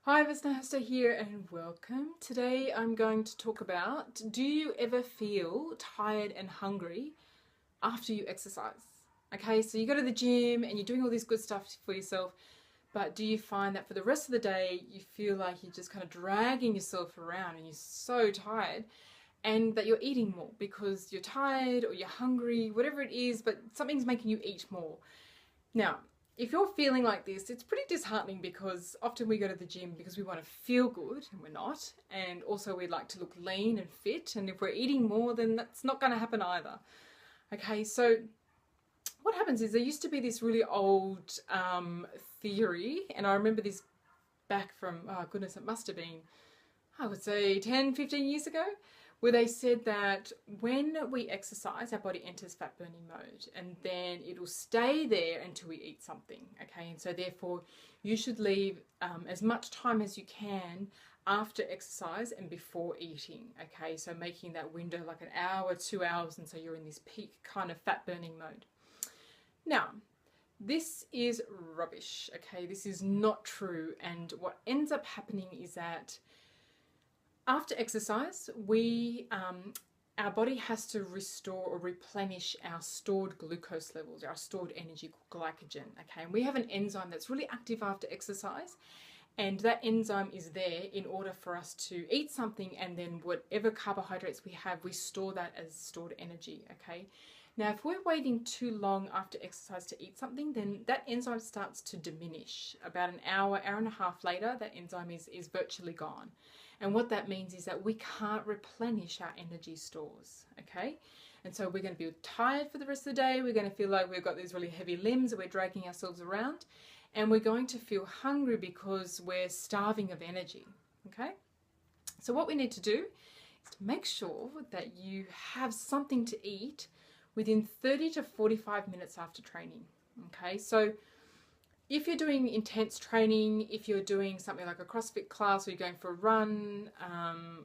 Hi, Visnahasta here and welcome. Today I'm going to talk about, do you ever feel tired and hungry after you exercise? Okay, so you go to the gym and you're doing all this good stuff for yourself, but do you find that for the rest of the day you feel like you're just kind of dragging yourself around and you're so tired and that you're eating more because you're tired or you're hungry, whatever it is, but something's making you eat more. Now, if you're feeling like this, it's pretty disheartening because often we go to the gym because we want to feel good and we're not. And also we'd like to look lean and fit. And if we're eating more, then that's not going to happen either. Okay, so what happens is there used to be this really old theory. And I remember this back from, oh goodness, it must have been, I would say 10, 15 years ago, where they said that when we exercise, our body enters fat burning mode and then it'll stay there until we eat something, okay? And so therefore you should leave as much time as you can after exercise and before eating, okay? So making that window like an hour, 2 hours, and so you're in this peak kind of fat burning mode. Now, this is rubbish, okay? This is not true, and what ends up happening is that after exercise, our body has to restore or replenish our stored glucose levels, our stored energy, glycogen, okay? And we have an enzyme that's really active after exercise, and that enzyme is there in order for us to eat something, and then whatever carbohydrates we have, we store that as stored energy, okay? Now, if we're waiting too long after exercise to eat something, then that enzyme starts to diminish. About an hour, hour and a half later, that enzyme is virtually gone. And what that means is that we can't replenish our energy stores, okay? And so we're going to be tired for the rest of the day. We're going to feel like we've got these really heavy limbs that we're dragging ourselves around. And we're going to feel hungry because we're starving of energy, okay? So what we need to do is to make sure that you have something to eat within 30 to 45 minutes after training, okay? So if you're doing intense training, if you're doing something like a CrossFit class, or you're going for a run,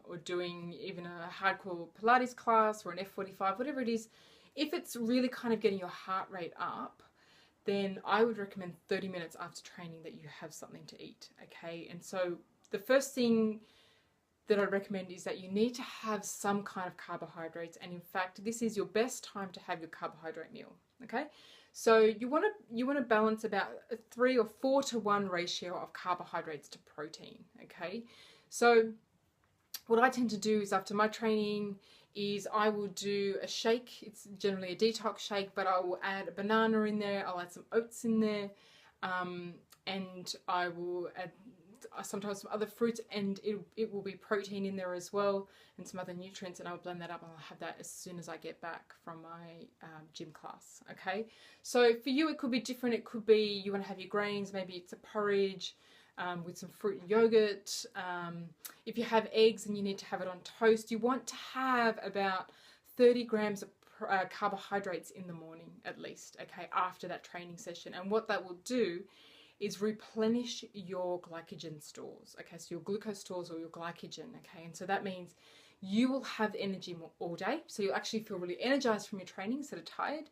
or doing even a hardcore Pilates class or an F45, whatever it is, if it's really kind of getting your heart rate up, then I would recommend 30 minutes after training that you have something to eat, okay? And so the first thing that I recommend is that you need to have some kind of carbohydrates, and in fact this is your best time to have your carbohydrate meal, okay? So you want to balance about a 3 or 4 to 1 ratio of carbohydrates to protein, okay? So what I tend to do is after my training is I will do a shake. It's generally a detox shake, but I will add a banana in there, I'll add some oats in there, and I will add sometimes some other fruits, and it will be protein in there as well, and some other nutrients, and I'll blend that up and I'll have that as soon as I get back from my gym class, okay? So for you it could be different. It could be you want to have your grains, maybe it's a porridge with some fruit and yogurt. If you have eggs and you need to have it on toast, you want to have about 30 grams of carbohydrates in the morning at least, okay, after that training session. And what that will do is replenish your glycogen stores, okay, so your glucose stores or your glycogen, okay, and so that means you will have energy all day, so you'll actually feel really energized from your training instead of tired.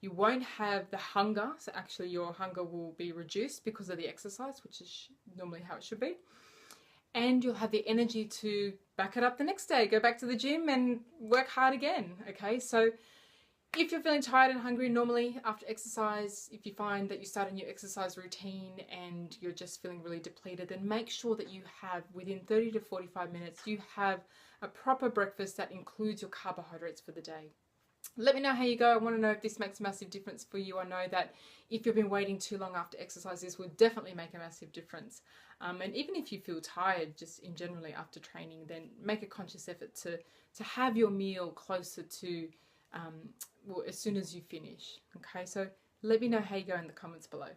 You won't have the hunger, so actually your hunger will be reduced because of the exercise, which is normally how it should be, and you'll have the energy to back it up the next day, go back to the gym and work hard again, okay? So if you're feeling tired and hungry normally after exercise, if you find that you start a new exercise routine and you're just feeling really depleted, then make sure that you have, within 30 to 45 minutes, you have a proper breakfast that includes your carbohydrates for the day. Let me know how you go. I want to know if this makes a massive difference for you. I know that if you've been waiting too long after exercise, this will definitely make a massive difference. And even if you feel tired just in generally after training, then make a conscious effort to have your meal closer to well, as soon as you finish, okay? So let me know how you go in the comments below.